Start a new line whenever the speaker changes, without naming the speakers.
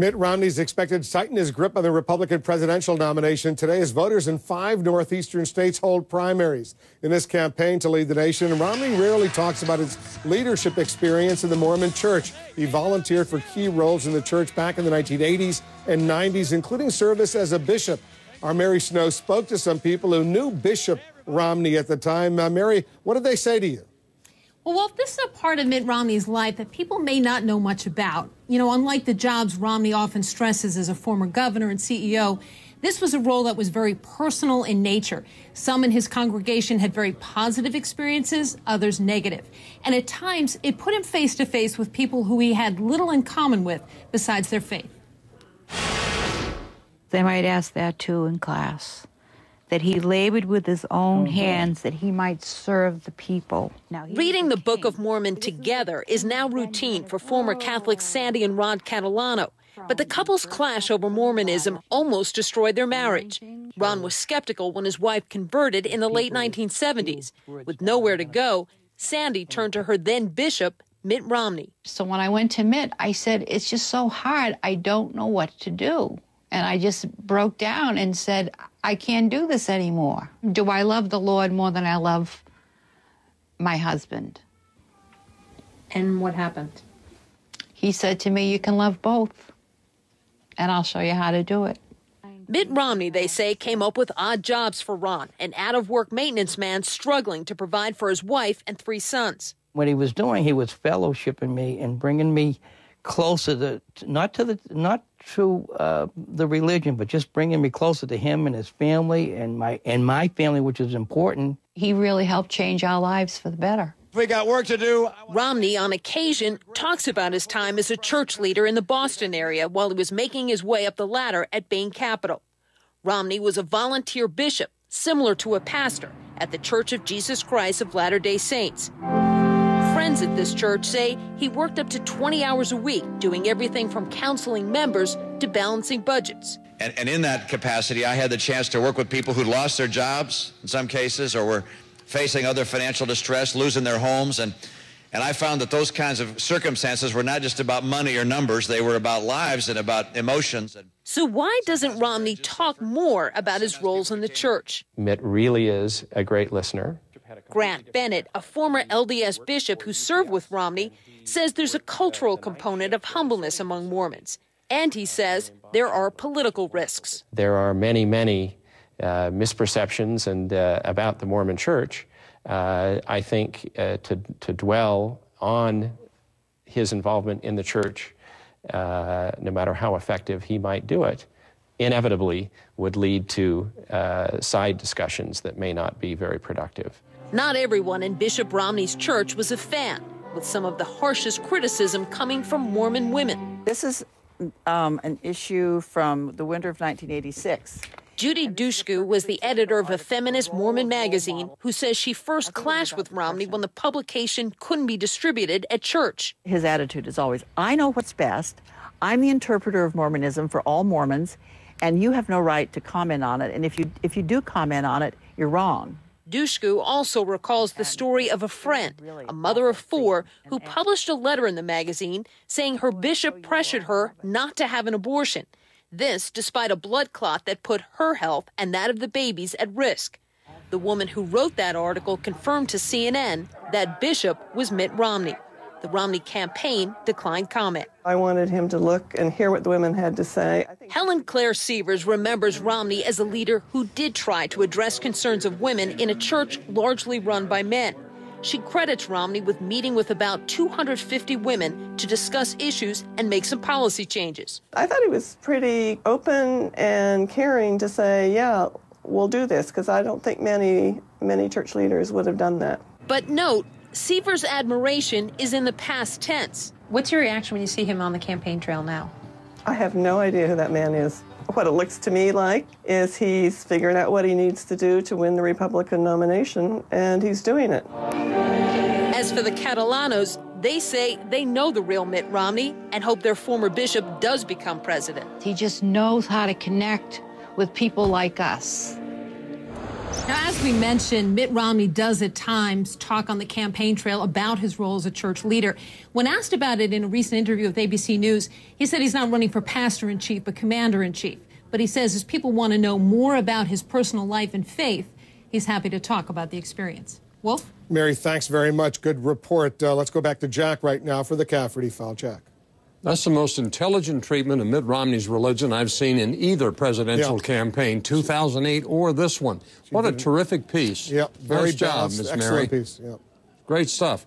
Mitt Romney is expected to tighten his grip on the Republican presidential nomination today as voters in 5 northeastern states hold primaries. In this campaign to lead the nation, Romney rarely talks about his leadership experience in the Mormon church. He volunteered for key roles in the church back in the 1980s and 90s, including service as a bishop. Our Mary Snow spoke to some people who knew Bishop Romney at the time. Mary, what did they say to you?
Well, Wolf, this is a part of Mitt Romney's life that people may not know much about. You know, unlike the jobs Romney often stresses as a former governor and CEO, this was a role that was very personal in nature. Some in his congregation had very positive experiences, others negative. And at times, it put him face to face with people who he had little in common with besides their faith.
They might ask that, too, in class. That he labored with his own hands, that he might serve the people.
Reading the Book of Mormon together is now routine for former Catholics Sandy and Ron Catalano. But the couple's clash over Mormonism almost destroyed their marriage. Ron was skeptical when his wife converted in the late 1970s. With nowhere to go, Sandy turned to her then bishop, Mitt Romney.
So when I went to Mitt, I said, it's just so hard, I don't know what to do. And I just broke down and said, I can't do this anymore. Do I love the Lord more than I love my husband?
And what happened?
He said to me, you can love both, and I'll show you how to do it.
Mitt Romney, they say, came up with odd jobs for Ron, an out-of-work maintenance man struggling to provide for his wife and 3 sons.
What he was doing, he was fellowshipping me and bringing me closer to, not to the religion, but just bringing me closer to him and his family and my family, which is important.
He really helped change our lives for the better.
We got work to do.
Romney, on occasion, talks about his time as a church leader in the Boston area while he was making his way up the ladder at Bain Capital. Romney was a volunteer bishop, similar to a pastor, at the Church of Jesus Christ of Latter-day Saints. Friends at this church say he worked up to 20 hours a week, doing everything from counseling members to balancing budgets.
And in that capacity, I had the chance to work with people who lost their jobs in some cases or were facing other financial distress, losing their homes. And I found that those kinds of circumstances were not just about money or numbers. They were about lives and about emotions.
So why doesn't Romney talk more about his roles in the church?
Mitt really is a great listener.
Grant Bennett, a former LDS bishop who served with Romney, says there's a cultural component of humbleness among Mormons. And he says there are political risks.
There are many, many misperceptions about the Mormon church. I think to dwell on his involvement in the church, no matter how effective he might do it, inevitably would lead to side discussions that may not be very productive.
Not everyone in Bishop Romney's church was a fan, with some of the harshest criticism coming from Mormon women.
This is an issue from the winter of 1986.
Judy Dushku was the editor of a feminist Mormon magazine who says she first clashed with Romney when the publication couldn't be distributed at church.
His attitude is always, I know what's best. I'm the interpreter of Mormonism for all Mormons, and you have no right to comment on it. And if you do comment on it, you're wrong.
Dushku also recalls the story of a friend, a mother of 4, who published a letter in the magazine saying her bishop pressured her not to have an abortion. This despite a blood clot that put her health and that of the babies at risk. The woman who wrote that article confirmed to CNN that bishop was Mitt Romney. The Romney campaign declined comment.
I wanted him to look and hear what the women had to say.
Helen Claire Sievers remembers Romney as a leader who did try to address concerns of women in a church largely run by men. She credits Romney with meeting with about 250 women to discuss issues and make some policy changes.
I thought he was pretty open and caring to say, yeah, we'll do this, because I don't think many church leaders would have done that.
But note, Sievers' admiration is in the past tense.
What's your reaction when you see him on the campaign trail now?
I have no idea who that man is. What it looks to me like is he's figuring out what he needs to do to win the Republican nomination, and he's doing it.
As for the Catalanos, they say they know the real Mitt Romney and hope their former bishop does become president.
He just knows how to connect with people like us.
Now, as we mentioned, Mitt Romney does at times talk on the campaign trail about his role as a church leader. When asked about it in a recent interview with ABC News, he said he's not running for pastor-in-chief, but commander-in-chief. But he says as people want to know more about his personal life and faith, he's happy to talk about the experience. Wolf?
Mary, thanks very much. Good report. Let's go back to Jack right now for the Cafferty File. Jack.
That's the most intelligent treatment of Mitt Romney's religion I've seen in either presidential campaign, 2008 or this one. What a terrific piece.
Yep, very
nice job,
balanced,
Ms. Mary.
excellent piece. Yep.
Great stuff.